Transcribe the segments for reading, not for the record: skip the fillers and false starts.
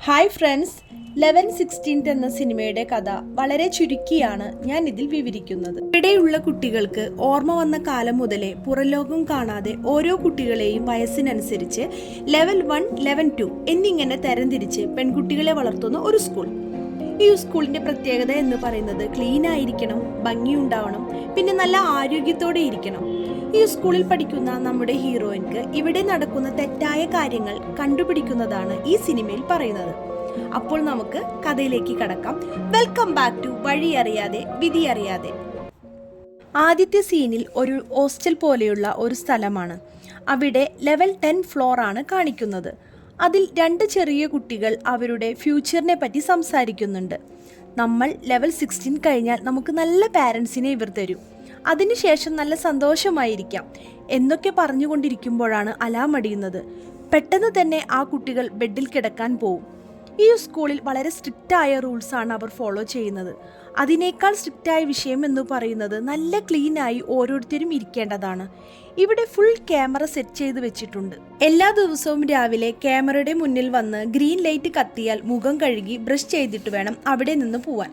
Hi friends, 11/16 എന്ന സിനിമയുടെ കഥ വളരെ ചുരുക്കിയാണ് ഞാൻ ഇതിൽ വിവരിക്കുന്നത്. ഇവിടെയുള്ള കുട്ടികൾക്ക് ഓർമ്മ വന്ന കാലം മുതലേ പുറലോകം കാണാതെ ഓരോ കുട്ടികളെയും വയസ്സിനനുസരിച്ച് ലെവൽ 1, ലെവൽ 2 എന്നിങ്ങനെ തരംതിരിച്ച് പെൺകുട്ടികളെ വളർത്തുന്ന ഒരു സ്കൂൾ. ഈ സ്കൂളിന്റെ പ്രത്യേകത എന്ന് പറയുന്നത് ക്ലീൻ ആയിരിക്കണം, ഭംഗിയുണ്ടാവണം, പിന്നെ നല്ല ആരോഗ്യത്തോടെ ഇരിക്കണം. ഈ സ്കൂളിൽ പഠിക്കുന്ന നമ്മുടെ ഹീറോയിൻക്ക് ഇവിടെ നടക്കുന്ന തെറ്റായ കാര്യങ്ങൾ കണ്ടുപിടിക്കുന്നതാണ് ഈ സിനിമയിൽ പറയുന്നത്. അപ്പോൾ നമുക്ക് കഥയിലേക്ക് കടക്കാം. വെൽക്കം ബാക്ക് ടു വഴി അറിയാതെ വിധി അറിയാതെ. ആദ്യത്തെ സീനിൽ ഒരു ഹോസ്റ്റൽ പോലെയുള്ള ഒരു സ്ഥലമാണ്. അവിടെ ലെവൽ 10 ഫ്ലോർ ആണ് കാണിക്കുന്നത്. അതിൽ 2 ചെറിയ കുട്ടികൾ അവരുടെ ഫ്യൂച്ചറിനെ പറ്റി സംസാരിക്കുന്നുണ്ട്. നമ്മൾ ലെവൽ 16 കഴിഞ്ഞാൽ നമുക്ക് നല്ല പാരൻസിനെ ഇവർ തരും, അതിനുശേഷം നല്ല സന്തോഷമായിരിക്കാം എന്നൊക്കെ പറഞ്ഞുകൊണ്ടിരിക്കുമ്പോഴാണ് അലാം അടിയുന്നത്. പെട്ടെന്ന് തന്നെ ആ കുട്ടികൾ ബെഡിൽ കിടക്കാൻ പോവും. ഈ സ്കൂളിൽ വളരെ സ്ട്രിക്റ്റായ റൂൾസാണ് അവർ ഫോളോ ചെയ്യുന്നത്. അതിനേക്കാൾ സ്ട്രിക്റ്റായ വിഷയം എന്ന് പറയുന്നത് നല്ല ക്ലീനായി ഓരോരുത്തരും ഇരിക്കേണ്ടതാണ്. ഇവിടെ ഫുൾ ക്യാമറ സെറ്റ് ചെയ്ത് വെച്ചിട്ടുണ്ട്. എല്ലാ ദിവസവും രാവിലെ ക്യാമറയുടെ മുന്നിൽ വന്ന് ഗ്രീൻ ലൈറ്റ് കത്തിയാൽ മുഖം കഴുകി ബ്രഷ് ചെയ്തിട്ട് വേണം അവിടെ നിന്ന് പോവാൻ.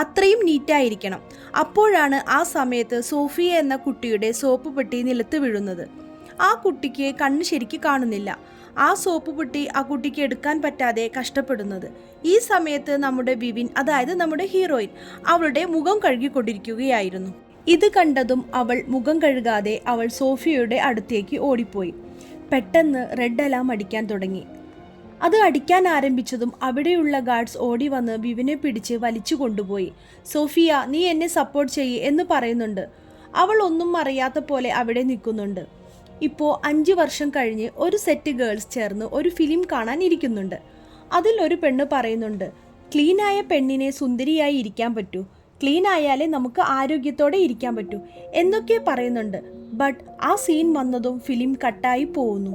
അത്രയും നീറ്റായിരിക്കണം. അപ്പോഴാണ് ആ സമയത്ത് സോഫിയ എന്ന കുട്ടിയുടെ സോപ്പ് പെട്ടി നിലത്ത് വീഴുന്നത്. ആ കുട്ടിക്ക് കണ്ണ് ശരിക്ക് കാണുന്നില്ല. ആ സോപ്പ് പെട്ടി ആ കുട്ടിക്ക് എടുക്കാൻ പറ്റാതെ കഷ്ടപ്പെടുന്നത്. ഈ സമയത്ത് നമ്മുടെ വിവിൻ, അതായത് നമ്മുടെ ഹീറോയിൻ, അവളുടെ മുഖം കഴുകിക്കൊണ്ടിരിക്കുകയായിരുന്നു. ഇത് കണ്ടതും അവൾ മുഖം കഴുകാതെ അവൾ സോഫിയയുടെ അടുത്തേക്ക് ഓടിപ്പോയി. പെട്ടെന്ന് റെഡ് അലാം അടിക്കാൻ തുടങ്ങി. അത് അടിക്കാൻ ആരംഭിച്ചതും അവിടെയുള്ള ഗാർഡ്സ് ഓടി വന്ന് വിവിനെ പിടിച്ച് വലിച്ചു കൊണ്ടുപോയി. സോഫിയ, നീ എന്നെ സപ്പോർട്ട് ചെയ്യ് എന്ന് പറയുന്നുണ്ട്. അവൾ ഒന്നും അറിയാത്ത പോലെ അവിടെ നിൽക്കുന്നുണ്ട്. ഇപ്പോൾ 5 വർഷം കഴിഞ്ഞ് ഒരു സെറ്റ് ഗേൾസ് ചേർന്ന് ഒരു ഫിലിം കാണാൻ ഇരിക്കുന്നുണ്ട്. അതിൽ ഒരു പെണ്ണ് പറയുന്നുണ്ട്, ക്ലീനായ പെണ്ണിനെ സുന്ദരിയായി ഇരിക്കാൻ പറ്റൂ, ക്ലീൻ ആയാലേ നമുക്ക് ആരോഗ്യത്തോടെ ഇരിക്കാൻ പറ്റൂ എന്നൊക്കെ പറയുന്നുണ്ട്. ബട്ട് ആ സീൻ വന്നതും ഫിലിം കട്ടായി പോകുന്നു.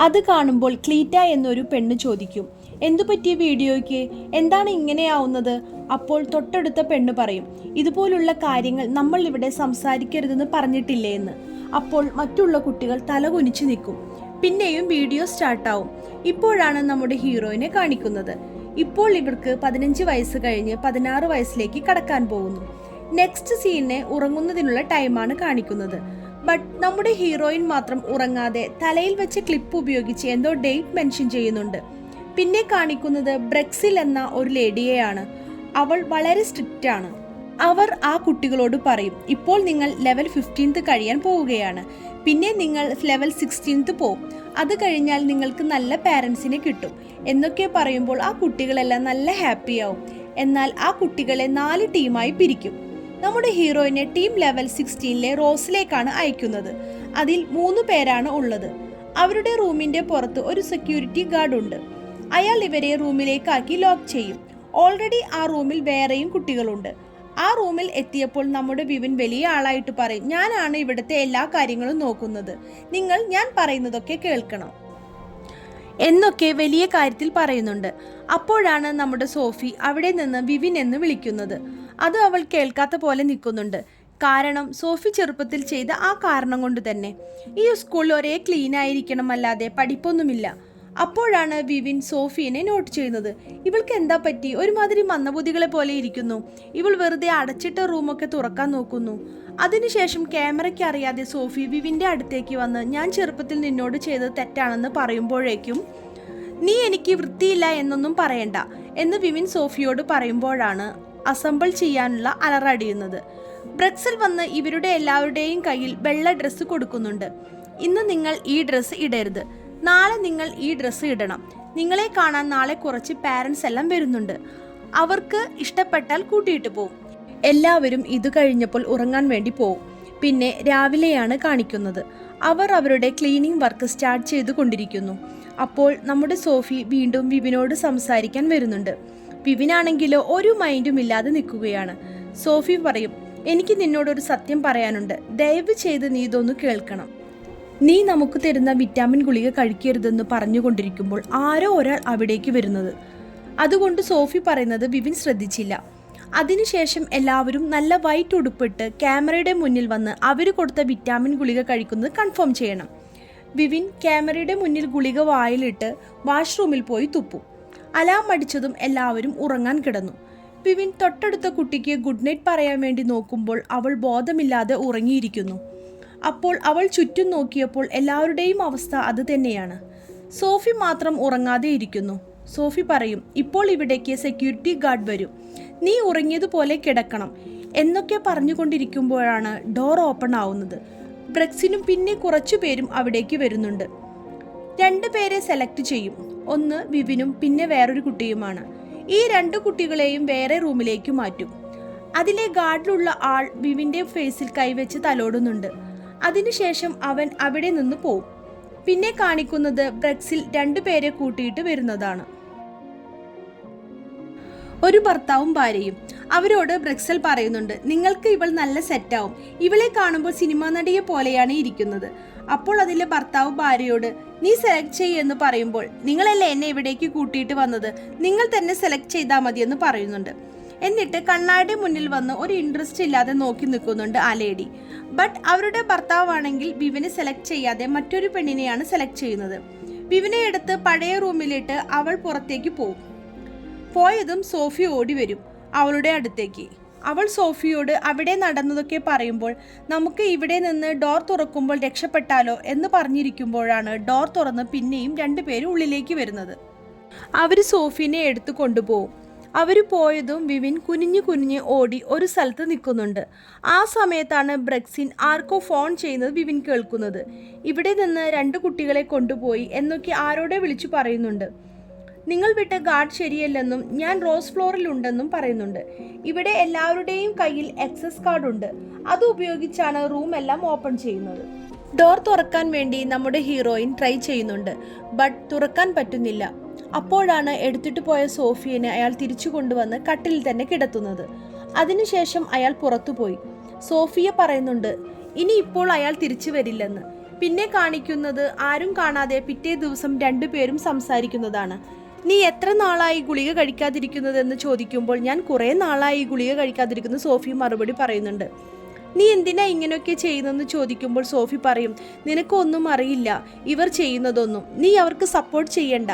അത് കാണുമ്പോൾ ക്ലീറ്റ എന്നൊരു പെണ്ണ് ചോദിക്കും, എന്തു പറ്റിയ വീഡിയോയ്ക്ക്, എന്താണ് ഇങ്ങനെയാവുന്നത്? അപ്പോൾ തൊട്ടടുത്ത പെണ്ണ് പറയും, ഇതുപോലുള്ള കാര്യങ്ങൾ നമ്മൾ ഇവിടെ സംസാരിക്കരുതെന്ന് പറഞ്ഞിട്ടില്ലേ എന്ന്. അപ്പോൾ മറ്റുള്ള കുട്ടികൾ തലകുനിച്ച് നിൽക്കും. പിന്നെയും വീഡിയോ സ്റ്റാർട്ടാവും. ഇപ്പോഴാണ് നമ്മുടെ ഹീറോയിനെ കാണിക്കുന്നത്. ഇപ്പോൾ ഇവർക്ക് 15 വയസ്സ് കഴിഞ്ഞ് 16 വയസ്സിലേക്ക് കടക്കാൻ പോകുന്നു. നെക്സ്റ്റ് സീനിനെ ഉറങ്ങുന്നതിനുള്ള ടൈമാണ് കാണിക്കുന്നത്. ബട്ട് നമ്മുടെ ഹീറോയിൻ മാത്രം ഉറങ്ങാതെ തലയിൽ വെച്ച ക്ലിപ്പ് ഉപയോഗിച്ച് എന്തോ ഡേറ്റ് മെൻഷൻ ചെയ്യുന്നുണ്ട്. പിന്നെ കാണിക്കുന്നത് ബ്രെക്സിൽ എന്ന ഒരു ലേഡിയെയാണ്. അവൾ വളരെ സ്ട്രിക്റ്റ് ആണ്. അവർ ആ കുട്ടികളോട് പറയും, ഇപ്പോൾ നിങ്ങൾ ലെവൽ 15 കഴിയാൻ പോവുകയാണ്, പിന്നെ നിങ്ങൾ ലെവൽ 16 പോവും, അത് കഴിഞ്ഞാൽ നിങ്ങൾക്ക് നല്ല പാരൻസിനെ കിട്ടും എന്നൊക്കെ പറയുമ്പോൾ ആ കുട്ടികളെല്ലാം നല്ല ഹാപ്പിയാവും. എന്നാൽ ആ കുട്ടികളെ 4 ടീമായി പിരിക്കും. നമ്മുടെ ഹീറോയിനെ ടീം ലെവൽ 16 റോസിലേക്കാണ് അയക്കുന്നത്. അതിൽ 3 പേരാണ് ഉള്ളത്. അവരുടെ റൂമിന്റെ പുറത്ത് ഒരു സെക്യൂരിറ്റി ഗാർഡ് ഉണ്ട്. അയാൾ ഇവരെ റൂമിലേക്കാക്കി ലോക്ക് ചെയ്യും. ഓൾറെഡി ആ റൂമിൽ വേറെയും കുട്ടികളുണ്ട്. ആ റൂമിൽ എത്തിയപ്പോൾ നമ്മുടെ വിവിൻ വലിയ ആളായിട്ട് പറയും, ഞാനാണ് ഇവിടുത്തെ എല്ലാ കാര്യങ്ങളും നോക്കുന്നത്, നിങ്ങൾ ഞാൻ പറയുന്നതൊക്കെ കേൾക്കണം എന്നൊക്കെ വലിയ കാര്യത്തിൽ പറയുന്നുണ്ട്. അപ്പോഴാണ് നമ്മുടെ സോഫി അവിടെ നിന്ന് വിവിൻ എന്ന് വിളിക്കുന്നത്. അത് അവൾ കേൾക്കാത്ത പോലെ നിൽക്കുന്നുണ്ട്. കാരണം സോഫി ചെറുപ്പത്തിൽ ചെയ്ത ആ കാരണം കൊണ്ട് തന്നെ. ഈ സ്കൂളിൽ ഒരേ ക്ലീൻ ആയിരിക്കണം, അല്ലാതെ പഠിപ്പൊന്നുമില്ല. അപ്പോഴാണ് വിവിൻ സോഫിയെ നോട്ട് ചെയ്യുന്നത്. ഇവൾക്ക് എന്താ പറ്റി, ഒരുമാതിരി മന്ദബുദ്ധികളെ പോലെ ഇരിക്കുന്നു. ഇവൾ വെറുതെ അടച്ചിട്ട റൂമൊക്കെ തുറക്കാൻ നോക്കുന്നു. അതിനുശേഷം ക്യാമറയ്ക്ക് അറിയാതെ സോഫി വിവിൻ്റെ അടുത്തേക്ക് വന്ന്, ഞാൻ ചെറുപ്പത്തിൽ നിന്നോട് ചെയ്തത് തെറ്റാണെന്ന് പറയുമ്പോഴേക്കും, നീ എനിക്ക് വൃത്തിയില്ല എന്നൊന്നും പറയണ്ട എന്ന് വിവിൻ സോഫിയോട് പറയുമ്പോഴാണ് അസംബിൾ ചെയ്യാനുള്ള അലറടിയുന്നത്. ബ്രെക്സിൽ വന്ന് ഇവരുടെ എല്ലാവരുടെയും കയ്യിൽ വെള്ള ഡ്രസ്സ് കൊടുക്കുന്നുണ്ട്. ഇന്ന് നിങ്ങൾ ഈ ഡ്രസ്സ് ഇടരുത്, നാളെ നിങ്ങൾ ഈ ഡ്രസ്സ് ഇടണം, നിങ്ങളെ കാണാൻ നാളെ കുറച്ച് പാരൻസ് എല്ലാം വരുന്നുണ്ട്, അവർക്ക് ഇഷ്ടപ്പെട്ടാൽ കൂട്ടിയിട്ട് പോവും. എല്ലാവരും ഇത് കഴിഞ്ഞപ്പോൾ ഉറങ്ങാൻ വേണ്ടി പോവും. പിന്നെ രാവിലെയാണ് കാണിക്കുന്നത്. അവർ അവരുടെ ക്ലീനിങ് വർക്ക് സ്റ്റാർട്ട് ചെയ്തു കൊണ്ടിരിക്കുന്നു. അപ്പോൾ നമ്മുടെ സോഫി വീണ്ടും വിവിനോട് സംസാരിക്കാൻ വരുന്നുണ്ട്. വിവിനാണെങ്കിലോ ഒരു മൈൻഡും ഇല്ലാതെ നിൽക്കുകയാണ്. സോഫി പറയും, എനിക്ക് നിന്നോടൊരു സത്യം പറയാനുണ്ട്, ദയവ് ചെയ്ത് നീ ഇതൊന്ന് കേൾക്കണം. നീ നമുക്ക് തരുന്ന വിറ്റാമിൻ ഗുളിക കഴിക്കരുതെന്ന് പറഞ്ഞുകൊണ്ടിരിക്കുമ്പോൾ ആരോ ഒരാൾ അവിടേക്ക് വരുന്നത്. അതുകൊണ്ട് സോഫി പറയുന്നത് വിവിൻ ശ്രദ്ധിച്ചില്ല. അതിനുശേഷം എല്ലാവരും നല്ല വൈറ്റ് ഉടുപ്പിട്ട് ക്യാമറയുടെ മുന്നിൽ വന്ന് അവർ കൊടുത്ത വിറ്റാമിൻ ഗുളിക കഴിക്കുന്നത് കൺഫേം ചെയ്യണം. വിവിൻ ക്യാമറയുടെ മുന്നിൽ ഗുളിക വായിലിട്ട് വാഷ്റൂമിൽ പോയി തുപ്പും. അലാം അടിച്ചതും എല്ലാവരും ഉറങ്ങാൻ കിടന്നു. വിവിൻ തൊട്ടടുത്ത കുട്ടിക്ക് ഗുഡ് നൈറ്റ് പറയാൻ വേണ്ടി നോക്കുമ്പോൾ അവൾ ബോധമില്ലാതെ ഉറങ്ങിയിരിക്കുന്നു. അപ്പോൾ അവൾ ചുറ്റും നോക്കിയപ്പോൾ എല്ലാവരുടെയും അവസ്ഥ അത് തന്നെയാണ്. സോഫി മാത്രം ഉറങ്ങാതെ ഇരിക്കുന്നു. സോഫി പറയും, ഇപ്പോൾ ഇവിടേക്ക് സെക്യൂരിറ്റി ഗാർഡ് വരും, നീ ഉറങ്ങിയതുപോലെ കിടക്കണം എന്നൊക്കെ പറഞ്ഞുകൊണ്ടിരിക്കുമ്പോഴാണ് ഡോർ ഓപ്പൺ ആവുന്നത്. ബ്രെക്സിനും പിന്നെ കുറച്ചു പേരും അവിടേക്ക് വരുന്നുണ്ട്. 2 പേരെ സെലക്ട് ചെയ്യും. ഒന്ന് വിവിനും പിന്നെ വേറൊരു കുട്ടിയുമാണ്. ഈ 2 കുട്ടികളെയും വേറെ റൂമിലേക്ക് മാറ്റും. അതിലെ ഗാർഡിലുള്ള ആൾ വിവിൻ്റെ ഫേസിൽ കൈവച്ച് തലോടുന്നുണ്ട്. അതിനുശേഷം അവൻ അവിടെ നിന്ന് പോവും. പിന്നെ കാണിക്കുന്നത് ബ്രെക്സിൽ 2 പേരെ കൂട്ടിയിട്ട് വരുന്നതാണ്. ഒരു ഭർത്താവും ഭാര്യയും. അവരോട് ബ്രെക്സൽ പറയുന്നുണ്ട്, നിങ്ങൾക്ക് ഇവൾ നല്ല സെറ്റാവും, ഇവളെ കാണുമ്പോൾ സിനിമാ നടിയെ പോലെയാണ് ഇരിക്കുന്നത്. അപ്പോൾ അതിലെ ഭർത്താവ് ഭാര്യയോട് നീ സെലക്ട് ചെയ്യുമെന്ന് പറയുമ്പോൾ, നിങ്ങളല്ലേ എന്നെ ഇവിടേക്ക് കൂട്ടിയിട്ട് വന്നത്, നിങ്ങൾ തന്നെ സെലക്ട് ചെയ്താൽ മതിയെന്ന് പറയുന്നുണ്ട്. എന്നിട്ട് കണ്ണാടി മുന്നിൽ വന്ന് ഒരു ഇൻട്രസ്റ്റ് ഇല്ലാതെ നോക്കി നിൽക്കുന്നുണ്ട് ആ ലേഡി. ബട്ട് അവരുടെ ഭർത്താവാണെങ്കിൽ വിവിനെ സെലക്ട് ചെയ്യാതെ മറ്റൊരു പെണ്ണിനെയാണ് സെലക്ട് ചെയ്യുന്നത്. വിവിനെ എടുത്ത് പഴയ റൂമിലിട്ട് അവൾ പുറത്തേക്ക് പോയതും സോഫി ഓടി വരും അവളുടെ അടുത്തേക്ക്. അവൾ സോഫിയോട് അവിടെ നടന്നതൊക്കെ പറയുമ്പോൾ, നമുക്ക് ഇവിടെ നിന്ന് ഡോർ തുറക്കുമ്പോൾ രക്ഷപ്പെട്ടാലോ എന്ന് പറഞ്ഞിരിക്കുമ്പോഴാണ് ഡോർ തുറന്ന് പിന്നെയും 2 പേര് ഉള്ളിലേക്ക് വരുന്നത്. അവർ സോഫിനെ എടുത്ത് കൊണ്ടുപോകും. അവർ പോയതും വിവിൻ കുനിഞ്ഞ് ഓടി ഒരു സ്ഥലത്ത് നിൽക്കുന്നുണ്ട്. ആ സമയത്താണ് ബ്രെക്സിൻ ആർക്കോ ഫോൺ ചെയ്യുന്നത് വിവിൻ കേൾക്കുന്നത്. ഇവിടെ നിന്ന് 2 കുട്ടികളെ കൊണ്ടുപോയി എന്നൊക്കെ ആരോടെ വിളിച്ചു പറയുന്നുണ്ട്. നിങ്ങൾ വിട്ട ഗാർഡ് ശരിയല്ലെന്നും ഞാൻ റോസ് ഫ്ലോറിൽ ഉണ്ടെന്നും പറയുന്നുണ്ട്. ഇവിടെ എല്ലാവരുടെയും കയ്യിൽ എക്സസ് കാർഡ് ഉണ്ട്, അത് ഉപയോഗിച്ചാണ് റൂം എല്ലാം ഓപ്പൺ ചെയ്യുന്നത്. ഡോർ തുറക്കാൻ വേണ്ടി നമ്മുടെ ഹീറോയിൻ ട്രൈ ചെയ്യുന്നുണ്ട്, ബട്ട് തുറക്കാൻ പറ്റുന്നില്ല. അപ്പോഴാണ് എടുത്തിട്ട് പോയ സോഫിയനെ അയാൾ തിരിച്ചു കൊണ്ടുവന്ന് കട്ടിലിൽ തന്നെ കിടത്തുന്നത്. അതിനുശേഷം അയാൾ പുറത്തുപോയി. സോഫിയ പറയുന്നുണ്ട് ഇനി ഇപ്പോൾ അയാൾ തിരിച്ചു വരില്ലെന്ന്. പിന്നെ കാണിക്കുന്നത് ആരും കാണാതെ പിറ്റേ ദിവസം 2 പേരും സംസാരിക്കുന്നതാണ്. നീ എത്ര നാളായി ഗുളിക കഴിക്കാതിരിക്കുന്നതെന്ന് ചോദിക്കുമ്പോൾ, ഞാൻ കുറേ നാളായി ഗുളിക കഴിക്കാതിരിക്കുന്നു സോഫി മറുപടി പറയുന്നുണ്ട്. നീ എന്തിനാ ഇങ്ങനെയൊക്കെ ചെയ്യുന്നതെന്ന് ചോദിക്കുമ്പോൾ സോഫി പറയും, നിനക്കൊന്നും അറിയില്ല ഇവർ ചെയ്യുന്നതൊന്നും, നീ അവർക്ക് സപ്പോർട്ട് ചെയ്യണ്ട,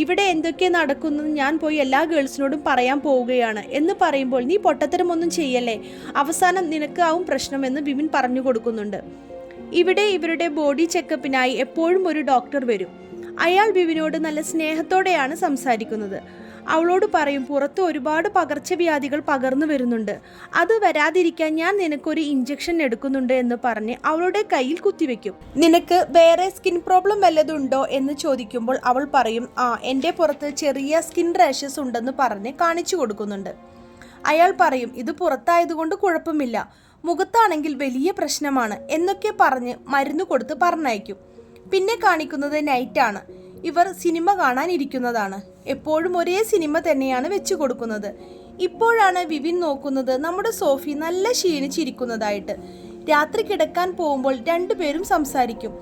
ഇവിടെ എന്തൊക്കെ നടക്കുന്നത് ഞാൻ പോയി എല്ലാ ഗേൾസിനോടും പറയാൻ പോവുകയാണ് എന്ന് പറയുമ്പോൾ, നീ പൊട്ടത്തരമൊന്നും ചെയ്യല്ലേ, അവസാനം നിനക്കാവും പ്രശ്നമെന്ന് വിവിൻ പറഞ്ഞു കൊടുക്കുന്നുണ്ട്. ഇവിടെ ഇവരുടെ ബോഡി ചെക്കപ്പിനായി എപ്പോഴും ഒരു ഡോക്ടർ വരും. അയാൾ വിവിനോട് നല്ല സ്നേഹത്തോടെയാണ് സംസാരിക്കുന്നത്. അവളോട് പറയും, പുറത്ത് ഒരുപാട് പകർച്ചവ്യാധികൾ പകർന്നു വരുന്നുണ്ട്, അത് വരാതിരിക്കാൻ ഞാൻ നിനക്കൊരു ഇഞ്ചക്ഷൻ എടുക്കുന്നുണ്ട് എന്ന് പറഞ്ഞ് അവളുടെ കയ്യിൽ കുത്തിവെക്കും. നിനക്ക് വേറെ സ്കിൻ പ്രോബ്ലം വല്ലതുണ്ടോ എന്ന് ചോദിക്കുമ്പോൾ അവൾ പറയും, എൻ്റെ പുറത്ത് ചെറിയ സ്കിൻ റാഷസ് ഉണ്ടെന്ന് പറഞ്ഞ് കാണിച്ചു കൊടുക്കുന്നുണ്ട്. അയാൾ പറയും, ഇത് പുറത്തായതുകൊണ്ട് കുഴപ്പമില്ല, മുഖത്താണെങ്കിൽ വലിയ പ്രശ്നമാണ് എന്നൊക്കെ പറഞ്ഞ് മരുന്ന് കൊടുത്ത് പറഞ്ഞയക്കും. പിന്നെ കാണിക്കുന്നത് നൈറ്റാണ്. ഇവർ സിനിമ കാണാനിരിക്കുന്നതാണ്. എപ്പോഴും ഒരേ സിനിമ തന്നെയാണ് വെച്ചു കൊടുക്കുന്നത്. ഇപ്പോഴാണ് വിവിൻ നോക്കുന്നത് നമ്മുടെ സോഫി നല്ല ക്ഷീണിച്ചിരിക്കുന്നതായിട്ട്. രാത്രി കിടക്കാൻ പോകുമ്പോൾ 2 പേരും സംസാരിക്കും.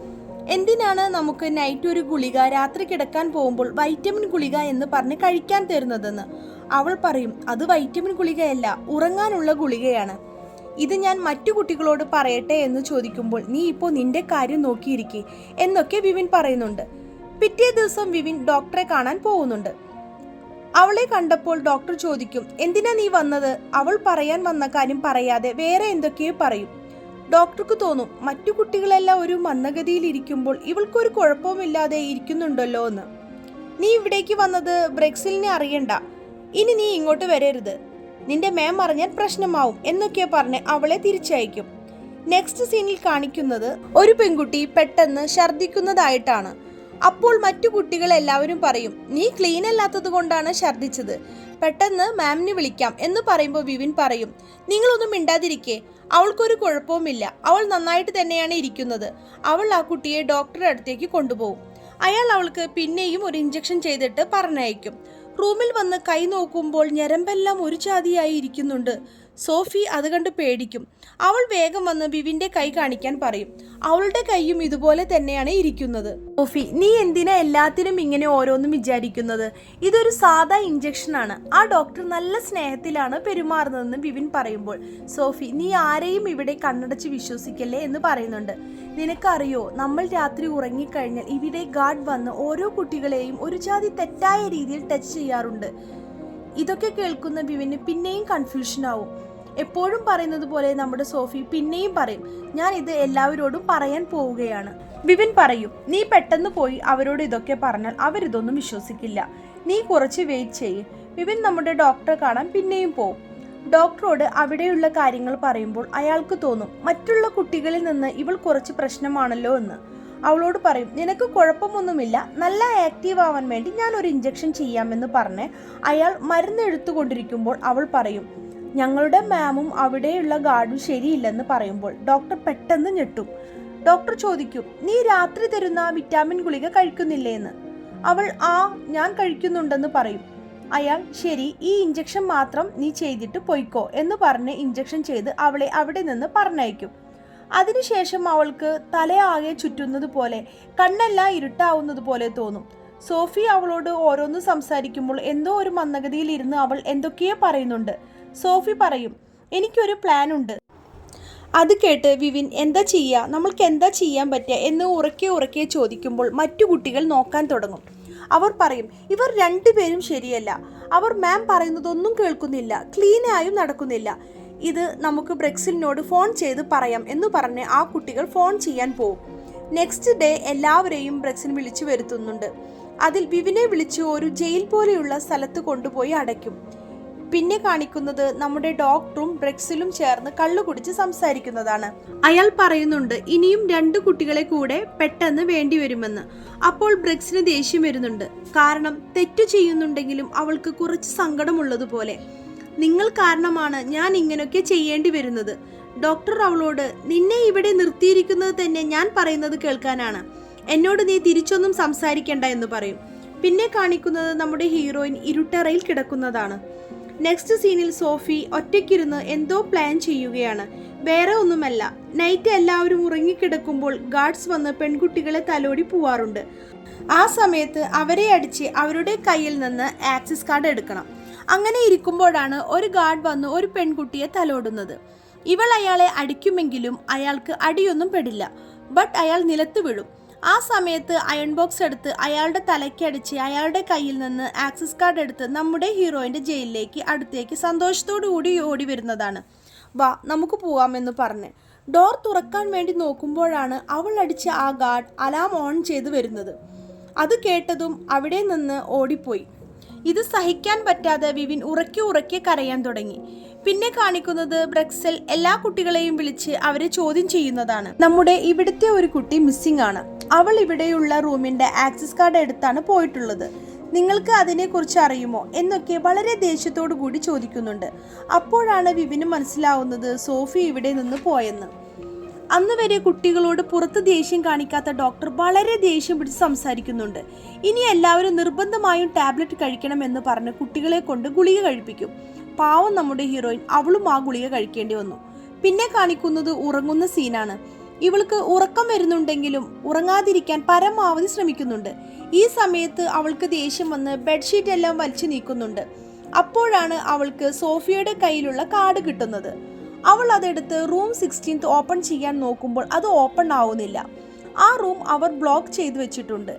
എന്തിനാണ് നമുക്ക് നൈറ്റ് ഒരു ഗുളിക രാത്രി കിടക്കാൻ പോകുമ്പോൾ വൈറ്റമിൻ ഗുളിക എന്ന് പറഞ്ഞ് കഴിക്കാൻ തരുന്നതെന്ന്. അവൾ പറയും, അത് വൈറ്റമിൻ ഗുളികയല്ല, ഉറങ്ങാനുള്ള ഗുളികയാണ്. ഇത് ഞാൻ മറ്റു കുട്ടികളോട് പറയട്ടെ എന്ന് ചോദിക്കുമ്പോൾ, നീ ഇപ്പോൾ നിന്റെ കാര്യം നോക്കിയിരിക്കെ എന്നൊക്കെ വിവിൻ പറയുന്നുണ്ട്. പിറ്റേ ദിവസം വിവിൻ ഡോക്ടറെ കാണാൻ പോകുന്നുണ്ട്. അവളെ കണ്ടപ്പോൾ ഡോക്ടർ ചോദിക്കും, എന്തിനാ നീ വന്നത്? അവൾ പറയാൻ വന്ന കാര്യം പറയാതെ വേറെ എന്തൊക്കെയോ പറയും. ഡോക്ടർക്ക് തോന്നും, മറ്റു കുട്ടികളെല്ലാം ഒരു മന്ദഗതിയിൽ ഇരിക്കുമ്പോൾ ഇവൾക്കൊരു കുഴപ്പമില്ലാതെ ഇരിക്കുന്നുണ്ടല്ലോ എന്ന്. നീ ഇവിടേക്ക് വന്നത് ബ്രെക്സിലിനെ അറിയണ്ട, ഇനി നീ ഇങ്ങോട്ട് വരരുത്, നിന്റെ മാം അറിഞ്ഞാൽ പ്രശ്നമാവും എന്നൊക്കെ പറഞ്ഞ് അവളെ തിരിച്ചയക്കും. നെക്സ്റ്റ് സീനിൽ കാണിക്കുന്നത് ഒരു പെൺകുട്ടി പെട്ടെന്ന് ഛർദ്ദിക്കുന്നതായിട്ടാണ്. അപ്പോൾ മറ്റു കുട്ടികൾ എല്ലാവരും പറയും, നീ ക്ലീൻ അല്ലാത്തത് കൊണ്ടാണ് ഛർദ്ദിച്ചത്, പെട്ടെന്ന് മാമിനെ വിളിക്കാം എന്ന് പറയുമ്പോൾ വിവിൻ പറയും, നിങ്ങളൊന്നും മിണ്ടാതിരിക്കേ, അവൾക്കൊരു കുഴപ്പവുമില്ല, അവൾ നന്നായിട്ട് തന്നെയാണ് ഇരിക്കുന്നത്. അവൾ ആ കുട്ടിയെ ഡോക്ടറുടെ അടുത്തേക്ക് കൊണ്ടുപോകും. അയാൾ അവൾക്ക് പിന്നെയും ഒരു ഇഞ്ചക്ഷൻ ചെയ്തിട്ട് പറഞ്ഞയക്കും. റൂമിൽ വന്ന് കൈ നോക്കുമ്പോൾ ഞരമ്പെല്ലാം ഒരു ജാതിയായി ഇരിക്കുന്നുണ്ട്. സോഫി അത് കണ്ട് പേടിക്കും. അവൾ വേഗം വന്ന് വിവിന്റെ കൈ കാണിക്കാൻ പറയും. അവളുടെ കൈയും ഇതുപോലെ തന്നെയാണ് ഇരിക്കുന്നത്. സോഫി, നീ എന്തിനാ എല്ലാത്തിനും ഇങ്ങനെ ഓരോന്നും വിചാരിക്കുന്നത്? ഇതൊരു സാധാ ഇഞ്ചക്ഷൻ ആണ്. ആ ഡോക്ടർ നല്ല സ്നേഹത്തിലാണ് പെരുമാറുന്നതെന്ന് വിവിൻ പറയുമ്പോൾ സോഫി, നീ ആരെയും ഇവിടെ കണ്ണടച്ച് വിശ്വസിക്കല്ലേ എന്ന് പറയുന്നുണ്ട്. നിനക്കറിയോ, നമ്മൾ രാത്രി ഉറങ്ങിക്കഴിഞ്ഞാൽ ഇവിടെ ഗാർഡ് വന്ന് ഓരോ കുട്ടികളെയും ഒരു ജാതി തെറ്റായ രീതിയിൽ ടച്ച് ചെയ്യാറുണ്ട്. ഇതൊക്കെ കേൾക്കുന്ന വിവിന് പിന്നെയും കൺഫ്യൂഷൻ ആവും. എപ്പോഴും പറയുന്നത് പോലെ നമ്മുടെ സോഫി പിന്നെയും പറയും, ഞാൻ ഇത് എല്ലാവരോടും പറയാൻ പോവുകയാണ്. വിവിൻ പറയും, നീ പെട്ടെന്ന് പോയി അവരോട് ഇതൊക്കെ പറഞ്ഞാൽ അവരിതൊന്നും വിശ്വസിക്കില്ല. നീ കുറച്ച് വെയിറ്റ് ചെയ്യ്. വിവിൻ നമ്മുടെ ഡോക്ടറെ കാണാൻ പിന്നെയും പോവും. ഡോക്ടറോട് അവിടെയുള്ള കാര്യങ്ങൾ പറയുമ്പോൾ അയാൾക്ക് തോന്നും, മറ്റുള്ള കുട്ടികളിൽ നിന്ന് ഇവൾ കുറച്ച് പ്രശ്നമാണല്ലോ എന്ന്. അവളോട് പറയും, നിനക്ക് കുഴപ്പമൊന്നുമില്ല, നല്ല ആക്റ്റീവ് ആവാൻ വേണ്ടി ഞാൻ ഒരു ഇഞ്ചക്ഷൻ ചെയ്യാമെന്ന് പറഞ്ഞ് അയാൾ മരുന്ന് എടുത്തുകൊണ്ടിരിക്കുമ്പോൾ അവൾ പറയും, ഞങ്ങളുടെ മാമും അവിടെയുള്ള ഗാർഡും ശരിയില്ലെന്ന് പറയുമ്പോൾ ഡോക്ടർ പെട്ടെന്ന് ഞെട്ടും. ഡോക്ടർ ചോദിക്കും, നീ രാത്രി തരുന്ന വിറ്റാമിൻ ഗുളിക കഴിക്കുന്നില്ലേ എന്ന്. അവൾ ഞാൻ കഴിക്കുന്നുണ്ടെന്ന് പറയും. അയാൾ, ശരി, ഈ ഇഞ്ചക്ഷൻ മാത്രം നീ ചെയ്തിട്ട് പൊയ്ക്കോ എന്ന് പറഞ്ഞ് ഇഞ്ചക്ഷൻ ചെയ്ത് അവളെ അവിടെ നിന്ന് പറഞ്ഞയക്കും. അതിനുശേഷം അവൾക്ക് തലയാകെ ചുറ്റുന്നത് പോലെ, കണ്ണെല്ലാം ഇരുട്ടാവുന്നത് പോലെ തോന്നും. സോഫി അവളോട് ഓരോന്ന് സംസാരിക്കുമ്പോൾ എന്തോ ഒരു മന്ദഗതിയിൽ ഇരുന്ന് അവൾ എന്തൊക്കെയോ പറയുന്നുണ്ട്. സോഫി പറയും, എനിക്കൊരു പ്ലാൻ ഉണ്ട്. അത് കേട്ട് വിവിൻ, എന്താ ചെയ്യുക, നമ്മൾക്ക് എന്താ ചെയ്യാൻ പറ്റുക എന്ന് ഉറക്കെ ചോദിക്കുമ്പോൾ മറ്റു കുട്ടികൾ നോക്കാൻ തുടങ്ങും. അവർ പറയും, ഇവർ രണ്ടുപേരും ശരിയല്ല, അവർ മാം പറയുന്നതൊന്നും കേൾക്കുന്നില്ല, ക്ലീനായും നടക്കുന്നില്ല. ഇത് നമുക്ക് ബ്രെക്സിലിനോട് ഫോൺ ചെയ്ത് പറയാം എന്ന് പറഞ്ഞ് ആ കുട്ടികൾ ഫോൺ ചെയ്യാൻ പോകും. നെക്സ്റ്റ് ഡേ എല്ലാവരെയും ബ്രെക്സിൽ വിളിച്ചു വരുത്തുന്നുണ്ട്. അതിൽ വിവിനെ വിളിച്ച് ഒരു ജയിൽ പോലെയുള്ള സ്ഥലത്ത് കൊണ്ടുപോയി അടയ്ക്കും. പിന്നെ കാണിക്കുന്നത് നമ്മുടെ ഡോക്ടറും ബ്രെക്സിലും ചേർന്ന് കള്ളു കുടിച്ച് സംസാരിക്കുന്നതാണ്. അയാൾ പറയുന്നുണ്ട്, ഇനിയും 2 കുട്ടികളെ കൂടെ പെട്ടെന്ന് വേണ്ടി വരുമെന്ന്. അപ്പോൾ ബ്രെക്സിന് ദേഷ്യം വരുന്നുണ്ട്. കാരണം തെറ്റു ചെയ്യുന്നുണ്ടെങ്കിലും അവൾക്ക് കുറച്ച് സങ്കടമുള്ളതുപോലെ. നിങ്ങൾ കാരണമാണ് ഞാൻ ഇങ്ങനെയൊക്കെ ചെയ്യേണ്ടി വരുന്നത്. ഡോക്ടർ അവളോട്, നിന്നെ ഇവിടെ നിർത്തിയിരിക്കുന്നത് തന്നെ ഞാൻ പറയുന്നത് കേൾക്കാനാണ്, എന്നോട് നീ തിരിച്ചൊന്നും സംസാരിക്കണ്ട എന്ന് പറയും. പിന്നെ കാണിക്കുന്നത് നമ്മുടെ ഹീറോയിൻ ഇരുട്ടറയിൽ കിടക്കുന്നതാണ്. നെക്സ്റ്റ് സീനിൽ സോഫി ഒറ്റയ്ക്കിരുന്ന് എന്തോ പ്ലാൻ ചെയ്യുകയാണ്. വേറെ ഒന്നുമല്ല, നൈറ്റ് എല്ലാവരും ഉറങ്ങിക്കിടക്കുമ്പോൾ ഗാർഡ്സ് വന്ന് പെൺകുട്ടികളെ തലോടി പോവാറുണ്ട്. ആ സമയത്ത് അവരെ അടിച്ച് അവരുടെ കയ്യിൽ നിന്ന് ആക്സസ് കാർഡ് എടുക്കണം. അങ്ങനെ ഇരിക്കുമ്പോഴാണ് ഒരു ഗാർഡ് വന്ന് ഒരു പെൺകുട്ടിയെ തലോടുന്നത്. ഇവൾ അയാളെ അടിക്കുമെങ്കിലും അയാൾക്ക് അടിയൊന്നും പെടില്ല. ബട്ട് അയാൾ നിലത്ത് വീഴും. ആ സമയത്ത് അയൺ ബോക്സ് എടുത്ത് അയാളുടെ തലയ്ക്കടിച്ച് അയാളുടെ കയ്യിൽ നിന്ന് ആക്സസ് കാർഡ് എടുത്ത് നമ്മുടെ ഹീറോയിൻ്റെ ജയിലിലേക്ക് അടുത്തേക്ക് സന്തോഷത്തോടു കൂടി ഓടി വരുന്നതാണ്. വാ, നമുക്ക് പോവാമെന്ന് പറഞ്ഞ് ഡോർ തുറക്കാൻ വേണ്ടി നോക്കുമ്പോഴാണ് അവൾ അടിച്ച ആ ഗാർഡ് അലാം ഓൺ ചെയ്ത് വരുന്നത്. അത് കേട്ടതും അവിടെ നിന്ന് ഓടിപ്പോയി. ഇത് സഹിക്കാൻ പറ്റാതെ വിവിൻ ഉറക്കെ കരയാൻ തുടങ്ങി. പിന്നെ കാണിക്കുന്നത് ബ്രെക്സൽ എല്ലാ കുട്ടികളെയും വിളിച്ച് അവരെ ചോദ്യം ചെയ്യുന്നതാണ്. നമ്മുടെ ഇവിടുത്തെ ഒരു കുട്ടി മിസ്സിംഗ് ആണ്. അവൾ ഇവിടെയുള്ള റൂമിന്റെ ആക്സസ് കാർഡ് എടുത്താണ് പോയിട്ടുള്ളത്. നിങ്ങൾക്ക് അതിനെക്കുറിച്ച് അറിയുമോ എന്നൊക്കെ വളരെ ദേഷ്യത്തോടു കൂടി ചോദിക്കുന്നുണ്ട്. അപ്പോഴാണ് വിവിന് മനസ്സിലാവുന്നത് സോഫി ഇവിടെ നിന്ന് പോയെന്ന്. അന്ന് വരെ കുട്ടികളോട് പുറത്ത് ദേഷ്യം കാണിക്കാത്ത ഡോക്ടർ വളരെ ദേഷ്യം പിടിച്ച് സംസാരിക്കുന്നുണ്ട്. ഇനി എല്ലാവരും നിർബന്ധമായും ടാബ്ലറ്റ് കഴിക്കണമെന്ന് പറഞ്ഞ് കുട്ടികളെ കൊണ്ട് ഗുളിക കഴിപ്പിക്കും. പാവം നമ്മുടെ ഹീറോയിൻ, അവളും ആ ഗുളിക കഴിക്കേണ്ടി വന്നു. പിന്നെ കാണിക്കുന്നത് ഉറങ്ങുന്ന സീനാണ്. ഇവൾക്ക് ഉറക്കം വരുന്നുണ്ടെങ്കിലും ഉറങ്ങാതിരിക്കാൻ പരമാവധി ശ്രമിക്കുന്നുണ്ട്. ഈ സമയത്ത് അവൾക്ക് ദേഷ്യം വന്ന് ബെഡ്ഷീറ്റ് എല്ലാം വലിച്ചു നീക്കുന്നുണ്ട്. അപ്പോഴാണ് അവൾക്ക് സോഫിയയുടെ കയ്യിലുള്ള കാർഡ് കിട്ടുന്നത്. അവൾ അതെടുത്ത് റൂം 16 ഓപ്പൺ ചെയ്യാൻ നോക്കുമ്പോൾ അത് ഓപ്പൺ ആവുന്നില്ല. ആ റൂം അവർ ബ്ലോക്ക് ചെയ്തു വെച്ചിട്ടുണ്ട്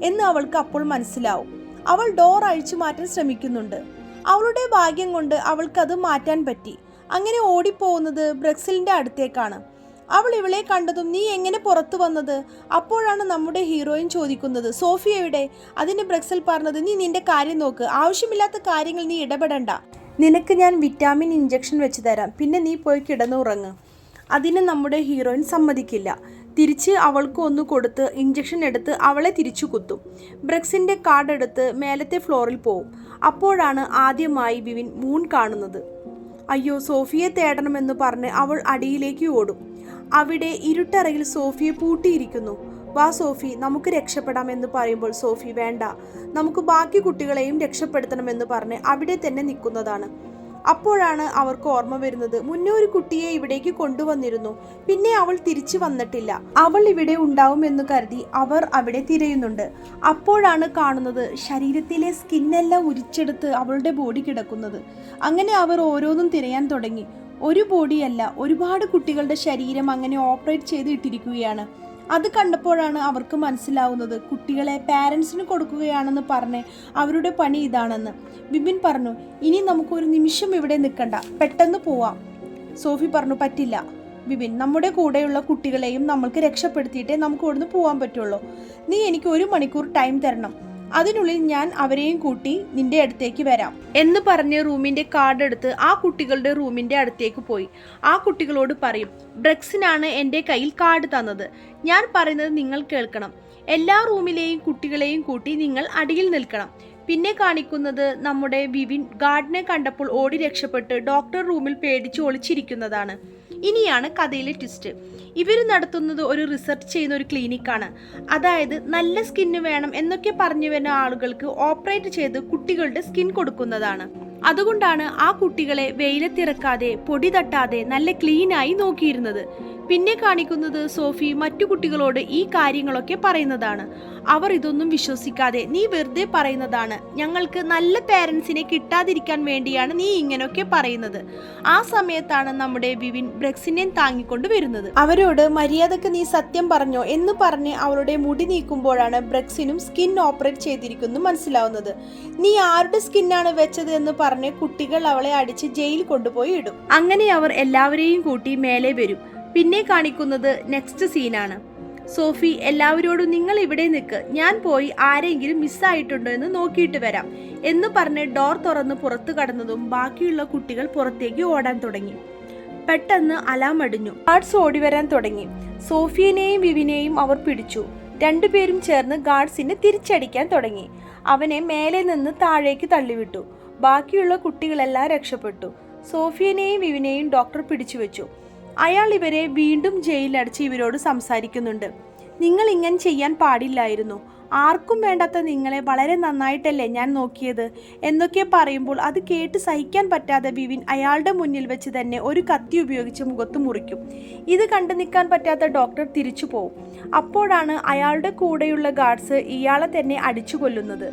എന്ന് അവൾക്ക് അപ്പോൾ മനസ്സിലാവും. അവൾ ഡോർ അഴിച്ചു മാറ്റാൻ ശ്രമിക്കുന്നുണ്ട്. അവളുടെ ഭാഗ്യം കൊണ്ട് അവൾക്കത് മാറ്റാൻ പറ്റി. അങ്ങനെ ഓടിപ്പോകുന്നത് ബ്രെക്സിലിന്റെ അടുത്തേക്കാണ്. അവൾ ഇവളെ കണ്ടതും, നീ എങ്ങനെ പുറത്തു വന്നത്? അപ്പോഴാണ് നമ്മുടെ ഹീറോയിൻ ചോദിക്കുന്നത്, സോഫി എവിടെ? അതിന് ബ്രെക്സൽ പറഞ്ഞത്, നീ നിന്റെ കാര്യം നോക്ക്, ആവശ്യമില്ലാത്ത കാര്യങ്ങൾ നീ ഇടപെടണ്ട, നിനക്ക് ഞാൻ വിറ്റാമിൻ ഇഞ്ചക്ഷൻ വെച്ച് തരാം, പിന്നെ നീ പോയി കിടന്നുറങ്ങ്. അതിന് നമ്മുടെ ഹീറോയിൻ സമ്മതിക്കില്ല. തിരിച്ച് അവൾക്ക് ഒന്ന് കൊടുത്ത് ഇഞ്ചക്ഷൻ എടുത്ത് അവളെ തിരിച്ചു കുത്തും. ബ്രെക്സിൻ്റെ കാർഡ് എടുത്ത് മേലത്തെ ഫ്ലോറിൽ പോവും. അപ്പോഴാണ് ആദ്യമായി വിവിൻ മൂൺ കാണുന്നത്. അയ്യോ, സോഫിയെ തേടണമെന്ന് പറഞ്ഞ് അവൾ അടിയിലേക്ക് ഓടും. അവിടെ ഇരുട്ടറയിൽ സോഫിയെ പൂട്ടിയിരിക്കുന്നു. വാ സോഫി, നമുക്ക് രക്ഷപ്പെടാമെന്ന് പറയുമ്പോൾ സോഫി വേണ്ട, നമുക്ക് ബാക്കി കുട്ടികളെയും രക്ഷപ്പെടുത്തണമെന്ന് പറഞ്ഞ് അവിടെ തന്നെ നിൽക്കുന്നതാണ്. അപ്പോഴാണ് അവർക്ക് ഓർമ്മ വരുന്നത്, മുന്നേ ഒരു കുട്ടിയെ ഇവിടേക്ക് കൊണ്ടുവന്നിരുന്നു, പിന്നെ അവൾ തിരിച്ചു വന്നിട്ടില്ല. അവൾ ഇവിടെ ഉണ്ടാവുമെന്ന് കരുതി അവർ അവിടെ തിരയുന്നുണ്ട്. അപ്പോഴാണ് കാണുന്നത് ശരീരത്തിലെ സ്കിന്നെല്ലാം ഉരിച്ചെടുത്ത് അവളുടെ ബോഡി കിടക്കുന്നത്. അങ്ങനെ അവർ ഓരോന്നും തിരയാൻ തുടങ്ങി. ഒരു ബോഡിയല്ല, ഒരുപാട് കുട്ടികളുടെ ശരീരം അങ്ങനെ ഓപ്പറേറ്റ് ചെയ്ത് ഇട്ടിരിക്കുകയാണ്. അത് കണ്ടപ്പോഴാണ് അവർക്ക് മനസ്സിലാവുന്നത് കുട്ടികളെ പാരൻസിന് കൊടുക്കുകയാണെന്ന് പറഞ്ഞ് അവരുടെ പണി ഇതാണെന്ന്. വിപിൻ പറഞ്ഞു, ഇനി നമുക്കൊരു നിമിഷം ഇവിടെ നിൽക്കണ്ട, പെട്ടെന്ന് പോവാം. സോഫി പറഞ്ഞു, പറ്റില്ല വിപിൻ, നമ്മുടെ കൂടെയുള്ള കുട്ടികളെയും നമ്മൾക്ക് രക്ഷപ്പെടുത്തിയിട്ടേ നമുക്ക് ഇവിടുന്ന് പോകാൻ പറ്റുള്ളൂ. നീ എനിക്ക് 1 മണിക്കൂർ ടൈം തരണം, അതിനുള്ളിൽ ഞാൻ അവരെയും കൂട്ടി നിന്റെ അടുത്തേക്ക് വരാം എന്ന് പറഞ്ഞ് റൂമിന്റെ കാർഡ് എടുത്ത് ആ കുട്ടികളുടെ റൂമിന്റെ അടുത്തേക്ക് പോയി. ആ കുട്ടികളോട് പറയും, ബ്രെക്സിനാണ് എൻ്റെ കയ്യിൽ കാർഡ് തന്നത്, ഞാൻ പറയുന്നത് നിങ്ങൾ കേൾക്കണം, എല്ലാ റൂമിലെയും കുട്ടികളെയും കൂട്ടി നിങ്ങൾ അടിയിൽ നിൽക്കണം. പിന്നെ കാണിക്കുന്നത് നമ്മുടെ വിവിൻ ഗാർഡിനെ കണ്ടപ്പോൾ ഓടി രക്ഷപ്പെട്ട് ഡോക്ടർ റൂമിൽ പേടിച്ച് ഒളിച്ചിരിക്കുന്നതാണ്. ഇനിയാണ് കഥയിലെ ട്വിസ്റ്റ്. ഇവർ നടത്തുന്നത് ഒരു റിസർച്ച് ചെയ്യുന്ന ഒരു ക്ലിനിക്കാണ്. അതായത് നല്ല സ്കിന്ന് വേണം എന്നൊക്കെ പറഞ്ഞു വരുന്ന ആളുകൾക്ക് ഓപ്പറേറ്റ് ചെയ്ത് കുട്ടികളുടെ സ്കിൻ കൊടുക്കുന്നതാണ്. അതുകൊണ്ടാണ് ആ കുട്ടികളെ വെയിലത്തിറക്കാതെ പൊടി തട്ടാതെ നല്ല ക്ലീനായി നോക്കിയിരുന്നത്. പിന്നെ കാണിക്കുന്നത് സോഫി മറ്റു കുട്ടികളോട് ഈ കാര്യങ്ങളൊക്കെ പറയുന്നതാണ്. അവർ ഇതൊന്നും വിശ്വസിക്കാതെ, നീ വെറുതെ പറയുന്നതാണ്, ഞങ്ങൾക്ക് നല്ല പേരൻസിനെ കിട്ടാതിരിക്കാൻ വേണ്ടിയാണ് നീ ഇങ്ങനെയൊക്കെ പറയുന്നത്. ആ സമയത്താണ് നമ്മുടെ വിവിൻ ബ്രെക്സിനെ താങ്ങിക്കൊണ്ട് വരുന്നത്. അവരോട് മര്യാദക്ക് നീ സത്യം പറഞ്ഞോ എന്ന് പറഞ്ഞ് അവളുടെ മുടി നീക്കുമ്പോഴാണ് ബ്രെക്സിനും സ്കിൻ ഓപ്പറേറ്റ് ചെയ്തിരിക്കുന്നു മനസ്സിലാവുന്നത്. നീ ആരുടെ സ്കിന്നാണ് വെച്ചത് എന്ന് പറഞ്ഞ് കുട്ടികൾ അവളെ അടിച്ച് ജയിലിൽ കൊണ്ടുപോയി ഇടും. അങ്ങനെ അവർ എല്ലാവരെയും കൂട്ടി മേലെ വരും. പിന്നെ കാണിക്കുന്നത് നെക്സ്റ്റ് സീനാണ്. സോഫി എല്ലാവരോടും നിങ്ങൾ ഇവിടെ നിൽക്ക്, ഞാൻ പോയി ആരെങ്കിലും മിസ്സായിട്ടുണ്ടോ എന്ന് നോക്കിയിട്ട് വരാം എന്ന് പറഞ്ഞ് ഡോർ തുറന്ന് പുറത്തു കടന്നതും ബാക്കിയുള്ള കുട്ടികൾ പുറത്തേക്ക് ഓടാൻ തുടങ്ങി. പെട്ടെന്ന് അലാം അടിഞ്ഞു. ഗാർഡ്സ് ഓടി വരാൻ തുടങ്ങി. സോഫിയനെയും വിവിനെയും അവർ പിടിച്ചു. രണ്ടുപേരും ചേർന്ന് ഗാർഡ്സിനെ തിരിച്ചടിക്കാൻ തുടങ്ങി. അവനെ മേലെ നിന്ന് താഴേക്ക് തള്ളിവിട്ടു. ബാക്കിയുള്ള കുട്ടികളെല്ലാം രക്ഷപ്പെട്ടു. സോഫിയനെയും വിവിനെയും ഡോക്ടർ പിടിച്ചു വെച്ചു. അയാൾ ഇവരെ വീണ്ടും ജയിലിലടച്ച് ഇവരോട് സംസാരിക്കുന്നുണ്ട്. നിങ്ങൾ ഇങ്ങനെ ചെയ്യാൻ പാടില്ലായിരുന്നു, ആർക്കും വേണ്ടാത്ത നിങ്ങളെ വളരെ നന്നായിട്ടല്ലേ ഞാൻ നോക്കിയത് എന്നൊക്കെ പറയുമ്പോൾ അത് കേട്ട് സഹിക്കാൻ പറ്റാതെ വിവിൻ അയാളുടെ മുന്നിൽ വെച്ച് തന്നെ ഒരു കത്തി ഉപയോഗിച്ച് മുഖത്ത് മുറിക്കും. ഇത് കണ്ടു നിൽക്കാൻ പറ്റാത്ത ഡോക്ടർ തിരിച്ചു പോവും. അപ്പോഴാണ് അയാളുടെ കൂടെയുള്ള ഗാർഡ്സ് ഇയാളെ തന്നെ അടിച്ചു കൊല്ലുന്നത്.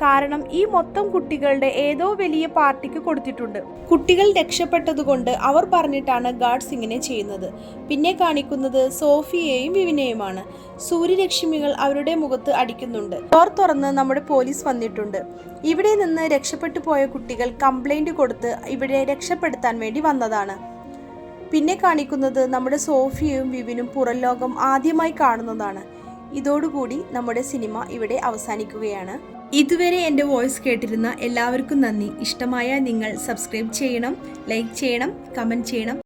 കാരണം ഈ മൊത്തം കുട്ടികളുടെ ഏതോ വലിയ പാർട്ടിക്ക് കൊടുത്തിട്ടുണ്ട്. കുട്ടികൾ രക്ഷപ്പെട്ടതുകൊണ്ട് അവർ പറഞ്ഞിട്ടാണ് ഗാർഡ്സ് ഇങ്ങനെ ചെയ്യുന്നത്. പിന്നെ കാണിക്കുന്നത് സോഫിയെയും വിവിനെയുമാണ്. സൂര്യരശ്മികൾ അവരുടെ മുഖത്ത് അടിക്കുന്നുണ്ട്. ഡോർ തുറന്ന് നമ്മുടെ പോലീസ് വന്നിട്ടുണ്ട്. ഇവിടെ നിന്ന് രക്ഷപ്പെട്ടു പോയ കുട്ടികൾ കംപ്ലൈന്റ് കൊടുത്ത് ഇവിടെ രക്ഷപ്പെടുത്താൻ വേണ്ടി വന്നതാണ്. പിന്നെ കാണിക്കുന്നത് നമ്മുടെ സോഫിയയും വിവിനും പുറം ലോകം ആദ്യമായി കാണുന്നതാണ്. ഇതോടുകൂടി നമ്മുടെ സിനിമ ഇവിടെ അവസാനിക്കുകയാണ്. ഇതുവരെ എൻ്റെ വോയിസ് കേട്ടിരുന്ന എല്ലാവർക്കും നന്ദി. ഇഷ്ടമായ നിങ്ങൾ സബ്സ്ക്രൈബ് ചെയ്യണം, ലൈക്ക് ചെയ്യണം, കമൻറ്റ് ചെയ്യണം.